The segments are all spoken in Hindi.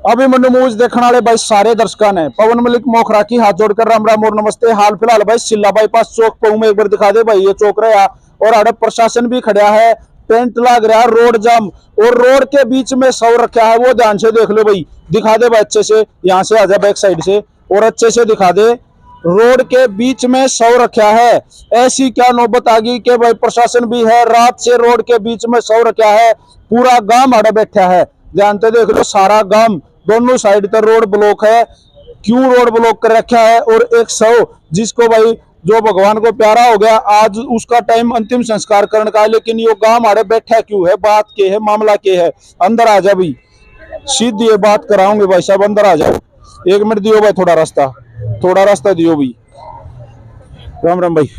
अभिमन्यु मूवीज देखने वाले भाई सारे दर्शकों ने पवन मलिक मोखरा की हाथ जोड़कर राम राम और नमस्ते। हाल फिलहाल भाई सिल्ला बाईपास चौक पर में एक बार दिखा दे भाई, ये चौक रहा और आड़े प्रशासन भी खड़ा है, टेंट लग रहा है, रोड जाम और रोड के बीच में सौ रखा है, वो ध्यान से देख लो भाई, दिखा दे भाई अच्छे से, यहाँ से आजा बैक साइड से और अच्छे से दिखा दे। रोड के बीच में सौ रखा है, ऐसी क्या नौबत आ गई कि भाई प्रशासन भी है, रात से रोड के बीच में सौ रखा है, पूरा गांव आड़े बैठा है, ध्यान से देख लो, सारा गांव दोनों साइड पर रोड ब्लॉक है। क्यों रोड ब्लॉक कर रखा है? और एक सौ जिसको भाई जो भगवान को प्यारा हो गया, आज उसका टाइम अंतिम संस्कार करने का है, लेकिन ये गांव हमारे बैठा क्यों है? बात के है, मामला के है? अंदर आ जा भाई, सीधी ये बात कराऊंगे भाई साहब, अंदर आ जाओ, एक मिनट दियो भाई, थोड़ा रास्ता दियो भाई। राम राम भाई,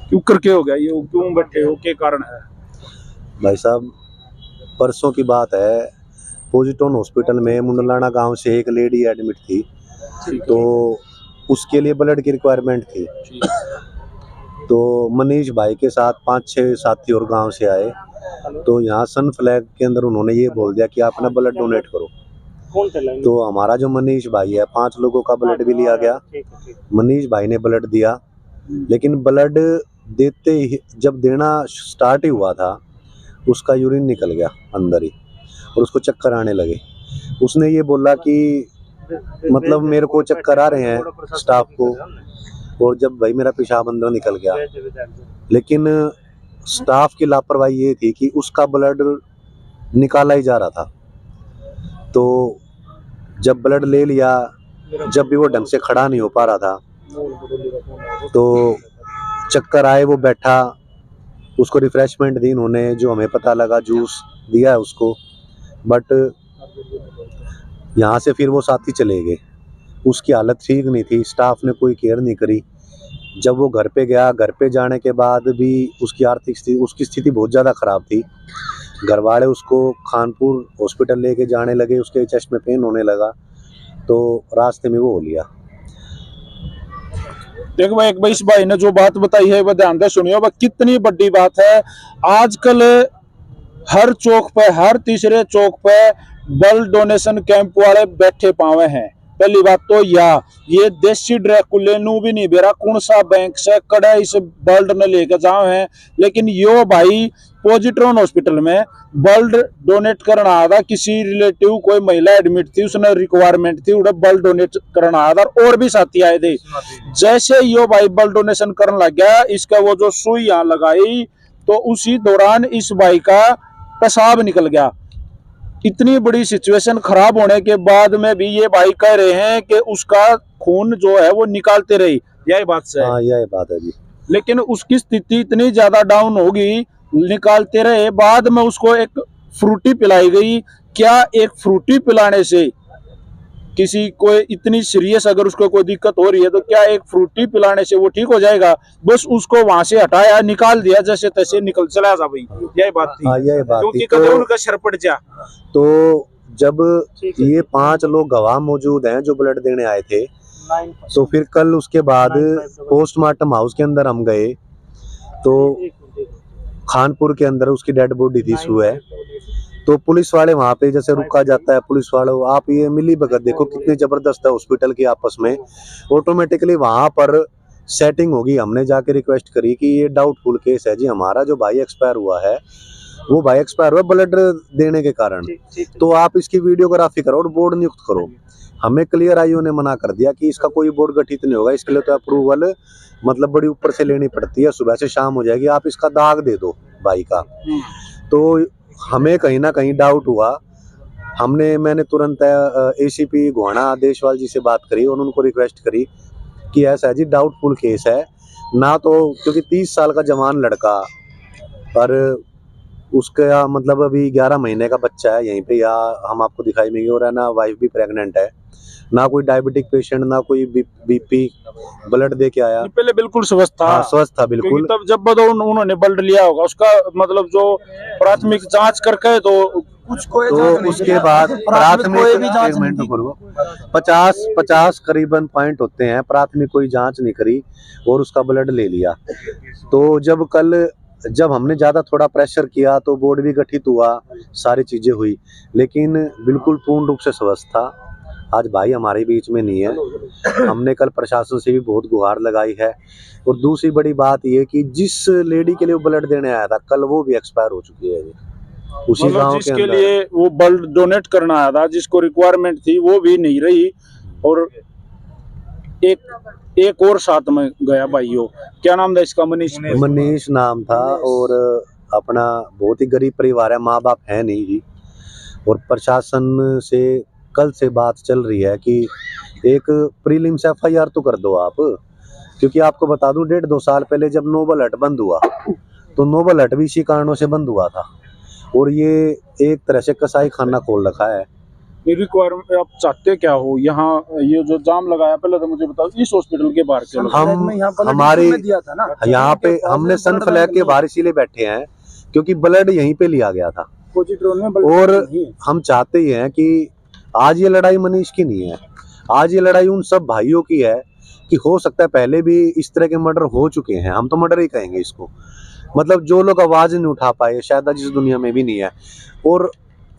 क्यों करके हो गया ये, क्यों बैठे हो, क्या कारण है? भाई साहब, परसों की बात है, पोजिटोन हॉस्पिटल में मुंडलाना गांव से एक लेडी एडमिट थी, तो उसके लिए ब्लड की रिक्वायरमेंट थी। तो मनीष भाई के साथ 5-6 साथी और गांव से आए, तो यहाँ सन फ्लैग के अंदर उन्होंने ये बोल दिया कि आप अपना ब्लड डोनेट करो। तो हमारा जो मनीष भाई है, 5 लोगों का ब्लड भी लिया गया। मनीष भाई ने ब्लड दिया, लेकिन ब्लड देते ही, जब देना स्टार्ट ही हुआ था, उसका यूरिन निकल गया अंदर ही और उसको चक्कर आने लगे। उसने ये बोला कि मतलब मेरे को चक्कर आ रहे हैं स्टाफ को, और जब भाई मेरा पेशाब अंदर निकल गया। लेकिन स्टाफ की लापरवाही ये थी कि उसका ब्लड निकाला ही जा रहा था, तो जब ब्लड ले लिया, जब भी वो ढंग से खड़ा नहीं हो पा रहा था, तो चक्कर आए, वो बैठा, उसको रिफ्रेशमेंट दी उन्होंने, जो हमें पता लगा जूस दिया है उसको, बट यहाँ से फिर वो साथी चले गए। उसकी हालत ठीक नहीं थी, स्टाफ ने कोई केयर नहीं करी। जब वो घर पे गया, घर पे जाने के बाद भी उसकी आर्थिक स्थिति, उसकी स्थिति बहुत ज़्यादा ख़राब थी। घर वाले उसको खानपुर हॉस्पिटल लेके जाने लगे, उसके चेस्ट में पेन होने लगा, तो रास्ते में वो हो लिया। देखो भाई, एक भाई इस भाई ने जो बात बताई है वह ध्यान से सुनियो, वह कितनी बड़ी बात है। आजकल हर चौक पे, हर तीसरे चौक पे ब्लड डोनेशन कैंप वाले बैठे पावे हैं। पहली बात तो ये देसी ड्रैकुलेनू भी नहीं बेरा कौन सा बैंक से कड़े इस ब्लड ने लेकर जाओ हैं, लेकिन यो भाई पोजिट्रॉन हॉस्पिटल में ब्लड डोनेट करना आया था, किसी रिलेटिव कोई महिला एडमिट थी, उसने रिक्वायरमेंट थी, उन्हें ब्लड डोनेट करना आया था और भी साथी आए थे। जैसे यो भाई ब्लड डोनेशन करने लग गया, इसका वो जो सुई यहाँ लगाई, तो उसी दौरान इस भाई का पेशाब निकल गया। इतनी बड़ी सिचुएशन खराब होने के बाद में भी ये भाई कह रहे हैं कि उसका खून जो है वो निकालते रहे, यही बात से? हाँ, यही बात है जी। लेकिन उसकी स्थिति इतनी ज्यादा डाउन होगी, निकालते रहे, बाद में उसको एक फ्रूटी पिलाई गई। क्या एक फ्रूटी पिलाने से किसी को इतनी सीरियस अगर उसको कोई दिक्कत हो रही है, तो क्या एक फ्रूटी पिलाने से वो ठीक हो जाएगा? बस उसको वहां से हटाया, निकाल दिया, जैसे तैसे निकल चला जा भाई, यही बात थी। हाँ, यही बात क्योंकि थी। उनका सर पड़ जा। तो जब ये 5 लोग गवाह मौजूद हैं जो ब्लड देने आए थे, तो फिर कल उसके बाद पोस्टमार्टम हाउस के अंदर हम गए, तो खानपुर के अंदर उसकी डेड बॉडी थी सुबह। तो पुलिस वाले वहाँ पे जैसे रुका जाता है, पुलिस वालों, आप ये मिली भगत देखो कितनी जबरदस्त है हॉस्पिटल की आपस में। ऑटोमेटिकली वहाँ पर सेटिंग होगी। हमने जाके रिक्वेस्ट करी कि ये डाउटफुल केस है जी, हमारा जो भाई एक्सपायर हुआ है, वो भाई एक्सपायर हुआ ब्लड देने के कारण, तो आप इसकी वीडियोग्राफी करो और बोर्ड नियुक्त करो। हमें क्लियर आईओ ने मना कर दिया कि इसका कोई बोर्ड गठित नहीं होगा, इसके लिए तो अप्रूवल मतलब बड़ी ऊपर से लेनी पड़ती है, सुबह से शाम हो जाएगी, आप इसका दाग दे दो भाई का। तो हमें कहीं ना कहीं डाउट हुआ। मैंने तुरंत एसीपी गोहाना देशवाल जी से बात करी और उनको रिक्वेस्ट करी कि ऐसा है जी, डाउटफुल केस है ना, तो क्योंकि 30 साल का जवान लड़का और उसका मतलब अभी 11 महीने का बच्चा है यहीं पे, या हम आपको दिखाई देंगे, और है ना वाइफ भी प्रेग्नेंट है, ना कोई डायबिटिक पेशेंट, ना कोई बीपी, ब्लड दे के आया। पहले बिल्कुल स्वस्थ था। हाँ, स्वस्थ था बिल्कुल। तब जब उन्होंने ब्लड लिया होगा, उसका मतलब जो प्राथमिक जांच करके तो उसके बाद प्राथमिक 50 करीबन पॉइंट होते हैं, प्राथमिक कोई जांच नहीं करी और उसका ब्लड ले लिया। तो जब कल जब हमने ज़्यादा थोड़ा प्रेशर किया तो बोर्ड भी गठित हुआ, सारी चीज़ें हुई, लेकिन बिल्कुल पूर्ण रूप से स्वस्थ था। आज भाई हमारे बीच में नहीं है। हमने कल प्रशासन से भी बहुत गुहार लगाई है। और दूसरी बड़ी बात ये कि जिस लेडी के लिए वो ब्लड देने आया था कल, वो भी एक्सपायर हो चुकी है उसी मतलब गांव के जिसके अंदर। लिए वो ब्लड डोनेट करना आया था, जिसको रिक्वायरमेंट थी, वो भी नहीं रही। और एक और साथ में गया भाइयों, क्या नाम था इसका? मनीष नाम था। और अपना बहुत ही गरीब परिवार है, माँ बाप है नहीं जी। और प्रशासन से कल से बात चल रही है कि एक प्रीलिम्स FIR तो कर दो आप, क्योंकि आपको बता दूं 1.5-2 साल पहले जब नोबल हट बंद हुआ तो नोबल हट भी इसी कारणों से बंद हुआ था। और ये एक तरह से कसाई खाना खोल रखा है। रिक्वायरमेंट आप चाहते क्या हो? यहाँ ये जो जाम लगाया, पहले तो मुझे बताओ, इस हॉस्पिटल के बाहर के लोग। हम हमारे यहाँ पे हमने सन फ्लैग के बाहर इसीलिए बैठे हैं क्योंकि ब्लड यहीं पे लिया गया था। और हम चाहते ही हैं कि आज ये लड़ाई मनीष की नहीं है, आज ये लड़ाई उन सब भाइयों की है कि हो सकता है पहले भी इस तरह के मर्डर हो चुके हैं, हम तो मर्डर ही कहेंगे इसको। मतलब जो लोग आवाज नहीं उठा पाए, शायद आज इस दुनिया में भी नहीं है। और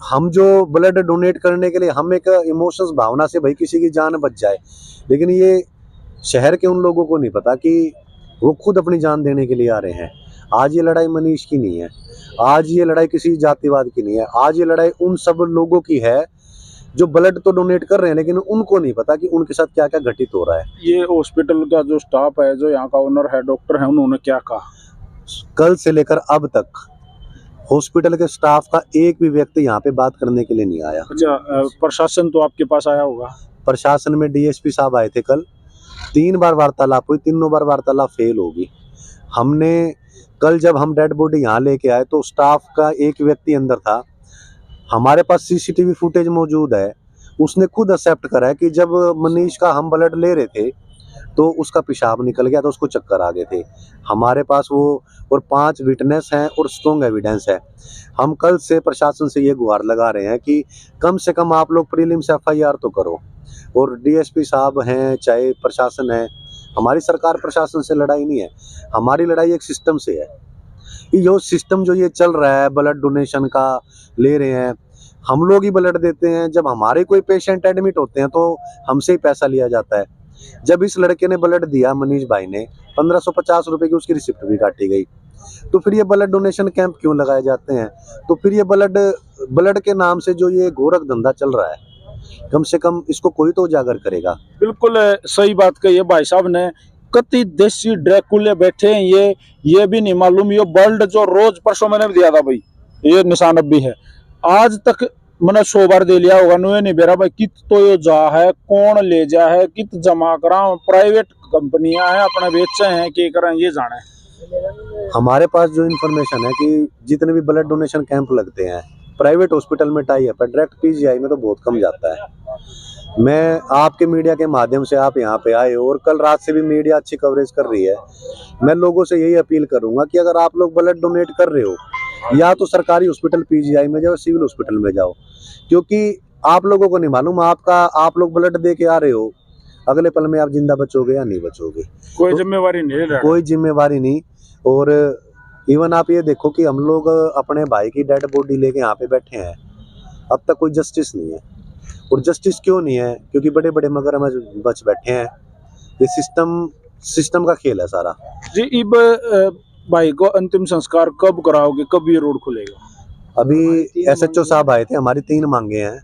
हम जो ब्लड डोनेट करने के लिए, हम एक इमोशंस भावना से भाई किसी की जान बच जाए, लेकिन ये शहर के उन लोगों को नहीं पता कि वो खुद अपनी जान देने के लिए आ रहे हैं। आज ये लड़ाई मनीष की नहीं है, आज ये लड़ाई किसी जातिवाद की नहीं है, आज ये लड़ाई उन सब लोगों की है जो ब्लड तो डोनेट कर रहे हैं लेकिन उनको नहीं पता कि उनके साथ क्या क्या घटित हो रहा है। ये हॉस्पिटल का जो स्टाफ है, जो यहाँ का ओनर है, डॉक्टर है, उन्होंने क्या कहा? कल से लेकर अब तक हॉस्पिटल के स्टाफ का एक भी व्यक्ति यहाँ पे बात करने के लिए नहीं आया। अच्छा, प्रशासन तो आपके पास आया होगा? प्रशासन में DSP साहब आए थे कल, 3 बार वार्तालाप हुई, तीनों बार वार्तालाप फेल होगी। हमने कल जब हम डेड बॉडी यहाँ लेके आए तो स्टाफ का एक व्यक्ति अंदर था, हमारे पास CCTV फुटेज मौजूद है, उसने खुद एक्सेप्ट करा है कि जब मनीष का हम ब्लड ले रहे थे तो उसका पेशाब निकल गया, तो उसको चक्कर आ गए थे। हमारे पास वो और 5 विटनेस हैं और स्ट्रॉन्ग एविडेंस है। हम कल से प्रशासन से ये गुहार लगा रहे हैं कि कम से कम आप लोग प्रीलिम्स FIR तो करो। और DSP साहब हैं, चाहे प्रशासन है, हमारी सरकार प्रशासन से लड़ाई नहीं है, हमारी लड़ाई एक सिस्टम से है। ये सिस्टम जो ये चल रहा है ब्लड डोनेशन का, ले रहे हैं, हम लोग ही ब्लड देते हैं। जब हमारे कोई पेशेंट एडमिट होते हैं तो हमसे ही पैसा लिया जाता है। जब इस लड़के ने ब्लड दिया, मनीष भाई ने, 1550 रुपए की उसकी रिसिप्ट भी काटी गई। तो फिर ये ब्लड डोनेशन कैंप क्यों लगाए जाते हैं? तो फिर ये ब्लड के नाम से जो ये गोरख धंधा चल रहा है, कम से कम इसको कोई तो उजागर करेगा। बिल्कुल सही बात कही है भाई साहब ने। कति देसी ड्रैकुले बैठे हैं, ये भी नहीं मालूम ये ब्लड जो रोज, परसों मैंने भी दिया था भाई, ये निशान अब भी है, आज तक मैंने 100 बार दे लिया होगा, नुए नहीं बेरा भाई। कित तो ये जा है, कौन ले जा है, कित जमा करा, प्राइवेट कंपनियां हैं, अपने बेचे हैं, क्या करें ये जाने। हमारे पास जो इन्फॉर्मेशन है कि जितने भी ब्लड डोनेशन कैंप लगते हैं प्राइवेट हॉस्पिटल में टाई अप है, डायरेक्ट PGI में तो बहुत कम जाता है। मैं आपके मीडिया के माध्यम से आप यहाँ पे आए और कल रात से भी मीडिया अच्छी कवरेज कर रही है। मैं लोगों से यही अपील करूंगा कि अगर आप लोग ब्लड डोनेट कर रहे हो, या तो सरकारी हॉस्पिटल PGI में जाओ, सिविल हॉस्पिटल में जाओ, क्योंकि आप लोगों को नहीं मालूम आप लोग ब्लड दे के आ रहे हो, अगले पल में आप जिंदा बचोगे या नहीं बचोगे, कोई जिम्मेवारी नहीं है, कोई जिम्मेवारी नहीं। और इवन आप ये देखो कि हम लोग अपने भाई की डेड बॉडी लेके यहाँ पे बैठे हैं, अब तक कोई जस्टिस नहीं है। और जस्टिस क्यों नहीं है? क्योंकि बड़े बड़े मगरमच्छ बच बैठे हैं। ये सिस्टम का खेल है सारा जी। इब भाई को अंतिम संस्कार कब कराओगे, कब ये रोड खुलेगा? अभी SHO साहब आए थे, हमारी 3 मांगे हैं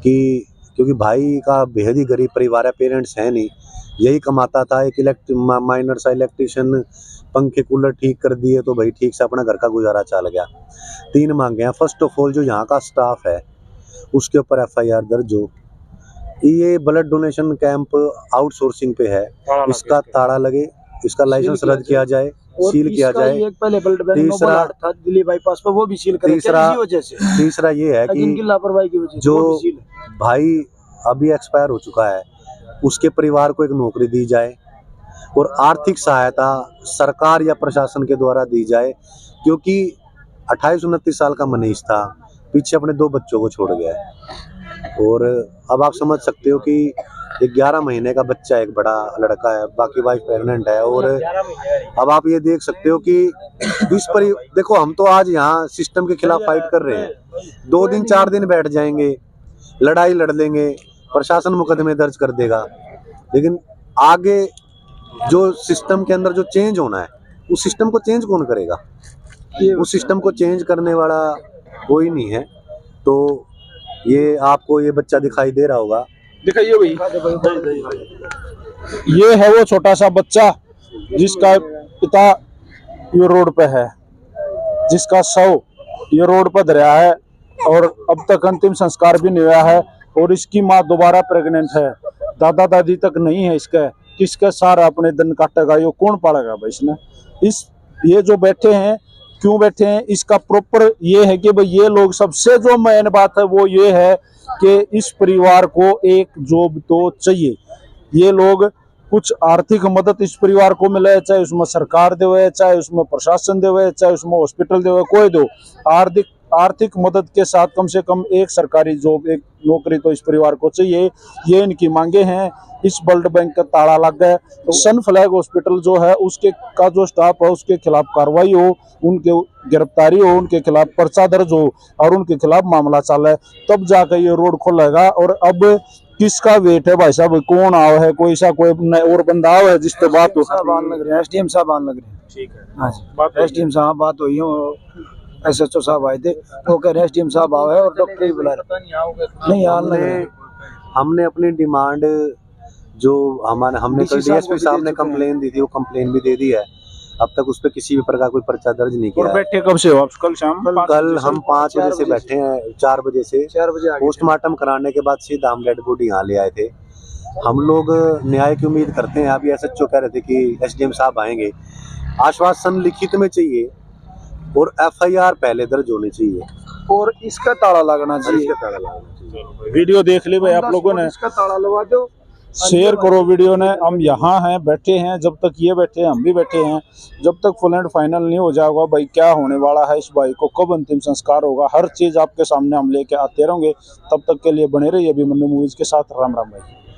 कि क्योंकि भाई का बेहद ही गरीब परिवार है, पेरेंट्स हैं नहीं, यही कमाता था, एक माइनर सा इलेक्ट्रिशियन, पंखे कूलर ठीक कर दिए तो भाई ठीक से अपना घर का गुजारा चल गया। 3 मांगे हैं। फर्स्ट ऑफ ऑल जो यहाँ का स्टाफ है उसके ऊपर FIR दर्ज हो। ये ब्लड डोनेशन कैंप आउटसोर्सिंग पे है, इसका ताला लगे, इसका लाइसेंस रद्द किया जाए, सील किया जाए। एक पहले ब्लड बैंक तीसरा था दिल्ली बाईपास पर, वो भी सील करें तीसरा ये है कि इनकी लापरवाही की वजह से जो वो भी सील है। भाई अभी एक्सपायर हो चुका है उसके परिवार को एक नौकरी दी जाए और आर्थिक सहायता सरकार या प्रशासन के द्वारा दी जाए, क्योंकि 28-29 साल का मनीष था, पीछे अपने 2 बच्चों को छोड़ गया है। और अब आप समझ सकते हो कि 11 महीने का बच्चा, एक बड़ा लड़का है, बाकी वाइफ प्रेग्नेंट है। और अब आप ये देख सकते हो कि इस पर देखो, हम तो आज यहाँ सिस्टम के खिलाफ फाइट कर रहे हैं, 2 दिन 4 दिन बैठ जाएंगे, लड़ाई लड़ लेंगे, प्रशासन मुकदमे दर्ज कर देगा, लेकिन आगे जो सिस्टम के अंदर जो चेंज होना है, उस सिस्टम को चेंज कौन करेगा? उस सिस्टम को चेंज करने वाला कोई नहीं है। तो ये आपको ये बच्चा दिखाई दे रहा होगा, दिखाइए भाई, ये है वो छोटा सा बच्चा जिसका पिता ये रोड पे है, जिसका शव ये रोड पर धरा है और अब तक अंतिम संस्कार भी नहीं हुआ है। और इसकी माँ दोबारा प्रेग्नेंट है, दादा दादी तक नहीं है इसके, किसके सारा अपने दिन काटेगा? ये कौन पालेगा भाई इसने? ये जो बैठे हैं, क्यों बैठे हैं, इसका प्रॉपर ये है कि भाई ये लोग, सबसे जो मेन बात है वो ये है कि इस परिवार को एक जॉब तो चाहिए। ये लोग कुछ आर्थिक मदद इस परिवार को मिले, चाहे उसमें सरकार देवे, चाहे उसमें प्रशासन देवे, चाहे उसमें हॉस्पिटल देवे, कोई दो, आर्थिक मदद के साथ कम से कम एक सरकारी जॉब, एक नौकरी तो इस परिवार को चाहिए। ये इनकी मांगे हैं। इस ब्लड बैंक का ताला लग गया तो सन फ्लैग हॉस्पिटल जो है उसके का जो स्टाफ है उसके खिलाफ कार्रवाई हो, उनके गिरफ्तारी हो, उनके खिलाफ पर्चा दर्ज हो और उनके खिलाफ मामला चले, तब जाकर ये रोड खुलेगा। और अब किसका वेट है भाई साहब? कौन आओ है? कोई सा कोई और बंदा आओ है जिससे बात हो? साहब लग रहे हैं, SDM साहब आने लग रहे हैं। ठीक है, हाँ जी, SDM साहब बात हुई है, SHO साहब आए थे, वो कह रहे हैं SDM साहब आओ है और डॉक्टर भी बुला रहे नहीं यार। हमने अपनी डिमांड जो हमने कल DSP साहब ने कंप्लेन दी थी, वो कंप्लेन भी दे दी है। अब तक उस पर किसी भी प्रकार कोई पर्चा दर्ज नहीं किया। और बैठे कब से हो आप? कल शाम? कल हम 5 बजे से बैठे हैं, 4 बजे से। 4 बजे पोस्टमार्टम कराने के बाद सीधा हम डेड बॉडी यहाँ ले आए थे। हम लोग न्याय की उम्मीद करते हैं। अभी SHO कह रहे थे कि SDM साहब आएंगे। आश्वासन लिखित में चाहिए और FIR पहले दर्ज होनी चाहिए और इसका ताला लगना चाहिए। वीडियो देख ली भाई आप लोगों ने, इसका ताला लगा दो, शेयर करो वीडियो ने। हम यहाँ हैं, बैठे हैं, जब तक ये बैठे हैं हम भी बैठे हैं। जब तक फुल एंड फाइनल नहीं हो जाएगा भाई क्या होने वाला है, इस भाई को कब अंतिम संस्कार होगा, हर चीज आपके सामने हम लेके आते रहेंगे। तब तक के लिए बने रहिए अभिमन्यु मूवीज के साथ। राम राम भाई।